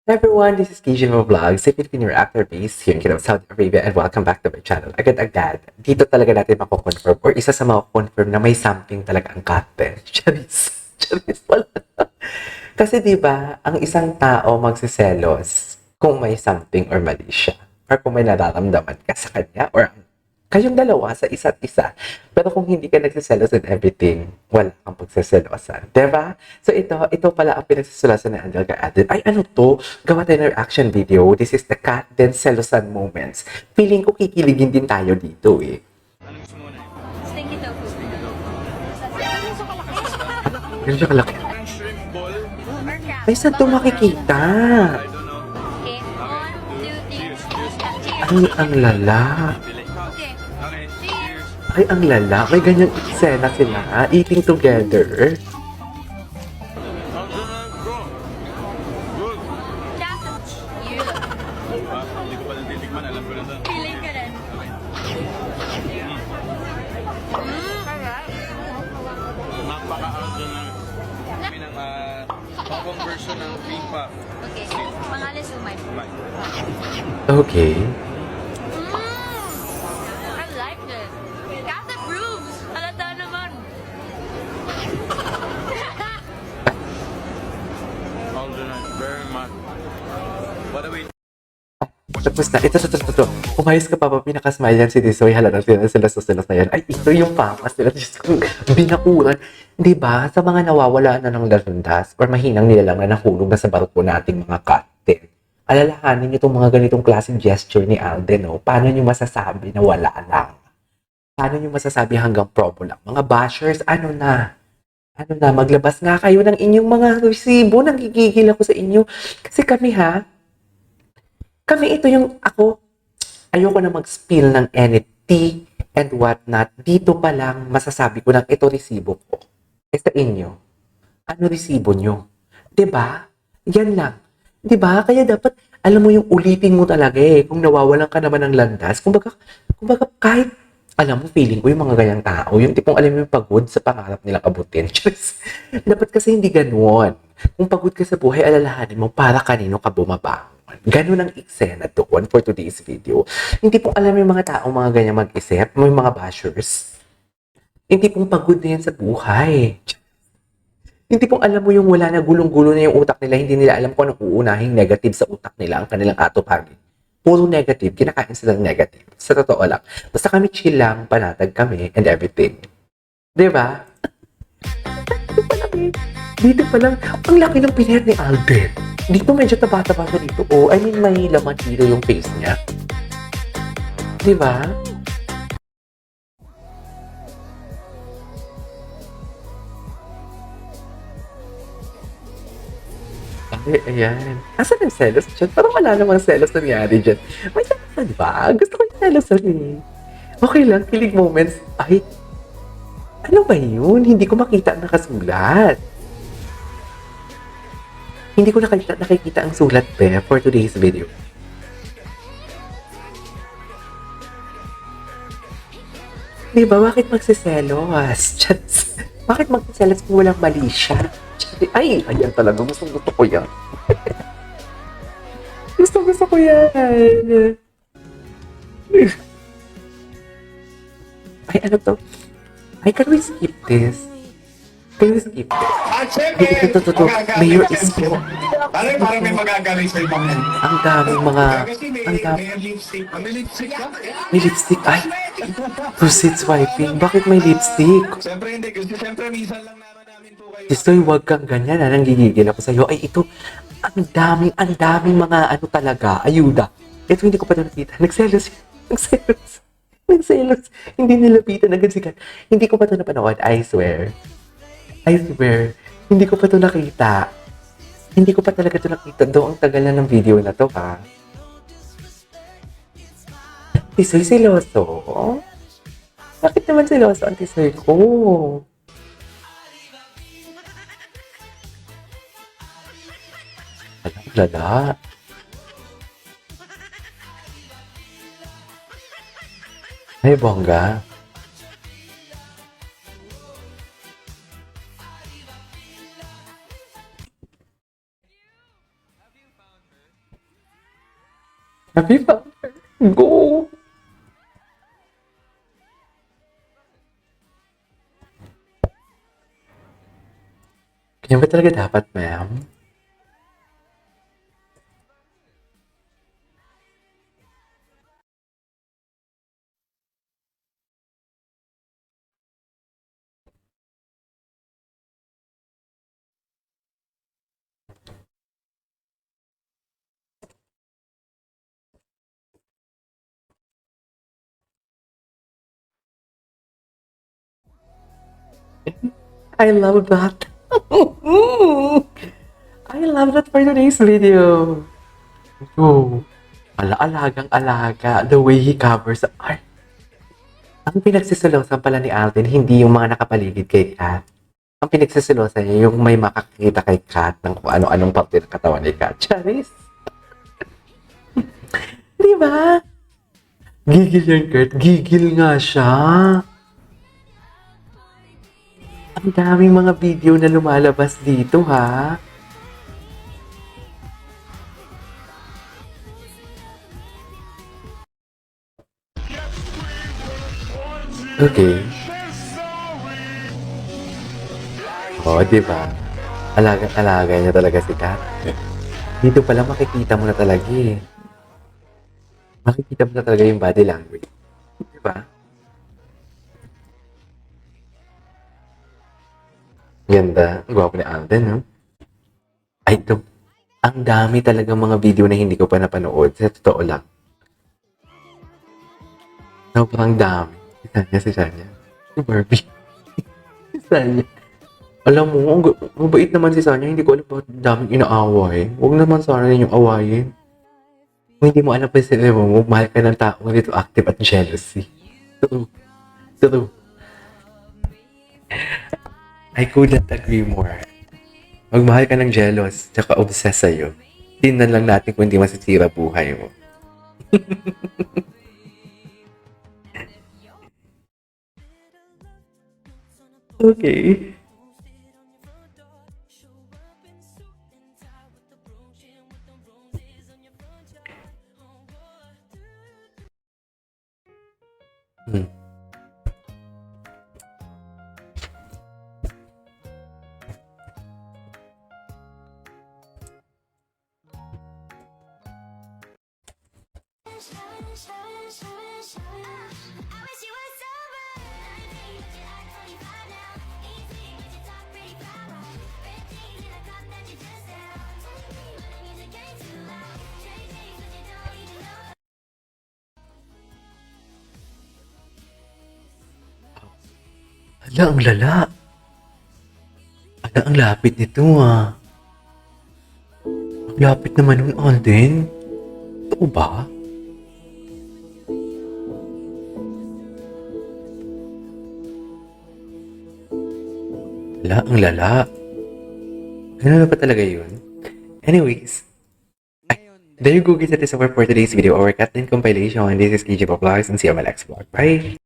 Hi everyone, this is Kijin Mo Vlogs, a Filipino actor based here in Kingdom of Saudi Arabia, and welcome back to my channel. Agad-agad, dito talaga natin mako-confirm or isa sa mako-confirm na may something talaga ang captain. Charis. Charis, wala. Kasi di ba ang isang tao magsiselos kung may something or mali siya or kung may nararamdaman ka sa kanya or kayong dalawa sa isa't isa. Pero kung hindi ka nagsiselos and everything, wala kang pagsiselosan. Diba? So ito pala ang pinagsiselasan ni Angel kay Aden. Ay ano to? Gawa tayo ng reaction video. This is the cat then selosan moments. Feeling ko kikiligin din tayo dito eh. Stinky tofu. Ganun siya kalaki. Shrimp ball. Or crab. Ay, saan ito makikita? Okay, 1, 2, 3. Ay, ang lala. Okay. Okay, cheers. Ay, ang lala. May ganyang eksena sila. Eating together. Good. Just you. Hindi ko pa natitikman. Alam ko na to. Feeling ka rin. Alright. Napaka-ano ng Hong version ng cream puff. Okay, pangalan sumay. Okay. I like this. Got the grooves. Halata naman. Alderman, very much. By the way, Tapos na. Ito. Umayos ka pa ba? Pinaka-smile yan si Tisoy. Hala na sila na yan. Ay, ito yung papas nila. Diyos ko, binakuran. Diba? Sa mga nawawala na ng landas or mahinang nila lang na nahulog na sa barko nating mga captain. Alalahanin niyo itong mga ganitong klaseng gesture ni Alden, no? Paano niyo masasabi na wala lang? Paano niyo masasabi hanggang probo lang? Mga bashers, ano na, maglabas nga kayo ng inyong mga resibo. Nagigigil ako sa inyo. Kasi kami ito yung ako, ayoko na mag-spill ng NFT and whatnot. Dito pa lang masasabi ko ng ito resibo ko. E sa inyo, ano resibo nyo? 'Di ba? Yan lang. 'Di ba? Kaya dapat, alam mo yung ulitin mo talaga eh. Kung nawawalan ka naman ng landas, kumbaga kahit, alam mo, feeling ko yung mga ganyang tao, yung tipong alam mo yung pagod sa pangarap nilang abutin. Dapat kasi hindi ganoon. Kung pagod ka sa buhay, alalahanin mo para kanino ka bumaba. Ganun ang eksena doon for today's video. Hindi pong alam yung mga taong mga ganyan mag-isip, may mga bashers. Hindi pong pagod na yan sa buhay. Hindi pong alam mo yung wala na gulong-gulo na yung utak nila, hindi nila alam kung anong uunahing negative sa utak nila, ang kanilang atupagin. Puro negative, kinakain sila ng negative. Sa totoo lang. Basta kami chill lang, panatag kami, and everything. Diba? Dito pa lang, ang laki ng pinayat ni Alden. Dito medyo taba-taba siya dito. Oh, I mean, may laman dito yung face niya. Diba? Ay, ayan. Asan yung selos dyan? Parang wala namang selos nangyari dyan. May selosan ba? Gusto ko yung selosan eh. Okay lang, kilig moments. Ay, ano ba yun? Hindi ko makita ang nakasulat. Hindi ko nakikita ang sulat for today's video. Diba? Bakit magsiselos? Bakit magsiselos kung walang mali siya? Ay, ayan talaga. Gusto ko yan. Gusto ko yan. Ay, ano to? Ay, can we skip this? Can we skip this? At syempre, Ito. Mayor is po. Parang may magagaling sa ibang yan. Ang daming mga... Kasi Ang dami. may lipstick. May lipstick ka? May lipstick. Ay, proceed swiping. Bakit may lipstick? Siyempre hindi. Kasi siyempre minsan lang namin po kayo. Tistoy, huwag kang ganyan. Nanggigigil ako sa'yo. Ay, ito. Ang daming mga ano talaga. Ayuda. Ito hindi ko pa ito nakita. Nagselos. Hindi nilapitan agad si Kat. Hindi ko pa ito napanood. I swear. Hindi ko pa ito nakita. Hindi ko pa talaga ito nakita. Doon ang tagal na ng video na to, ha? Tisoy, siloso? Bakit naman siloso ang tisoy ko? Lala. Ay, bongga. Happy Founder! Go! Kanya ba talaga dapat, ma'am? I love that. I love that for today's video. Oh, alagang-alaga. The way he covers the art. Ang pinagsisilosan pala ni Alden, hindi yung mga nakapaligid kay Kat. Ang pinagsisilosan niya, yung may makakita kay Kat ng kung ano-anong parte ng katawan ni Kat. Charis! Di ba? Gigil yan, Kurt. Gigil nga siya. Ang daming mga video na lumalabas dito, ha? Okay. Oo, di ba? Alagang-alaga niya talaga si Kat. Dito pala makikita mo na talaga eh. Makikita mo na talaga yung body language. Di ba? Ganda. Ang gwapo ni Alden, no? Ay, ito. Ang dami talaga mga video na hindi ko pa napanood. Sa totoo lang. Sobrang dami. Si Sanya. Si Barbie. Si Sanya. Alam mo, ang mabait naman si Sanya. Hindi ko alam bakit daming inaaway. Huwag naman sana ninyong awayin. Kung hindi mo alam pa sila mo, mahal ka ng taong dito active at jealousy. True. True. I couldn't agree more. Magmahal ka ng jealous, tsaka obsessed sa'yo. Tingnan lang natin kung hindi masisira buhay mo. Okay. Hmm. Ala, ang lala. Ala, ang lapit nito ah. Ang lapit naman nun, Alden. Ito ba? Ala, ang lala. Ganun na ba talaga yun? Anyways. There you go guys, that is our for today's video, our Cat compilation. This is KJ Vlogs and see you on my next vlog. Bye!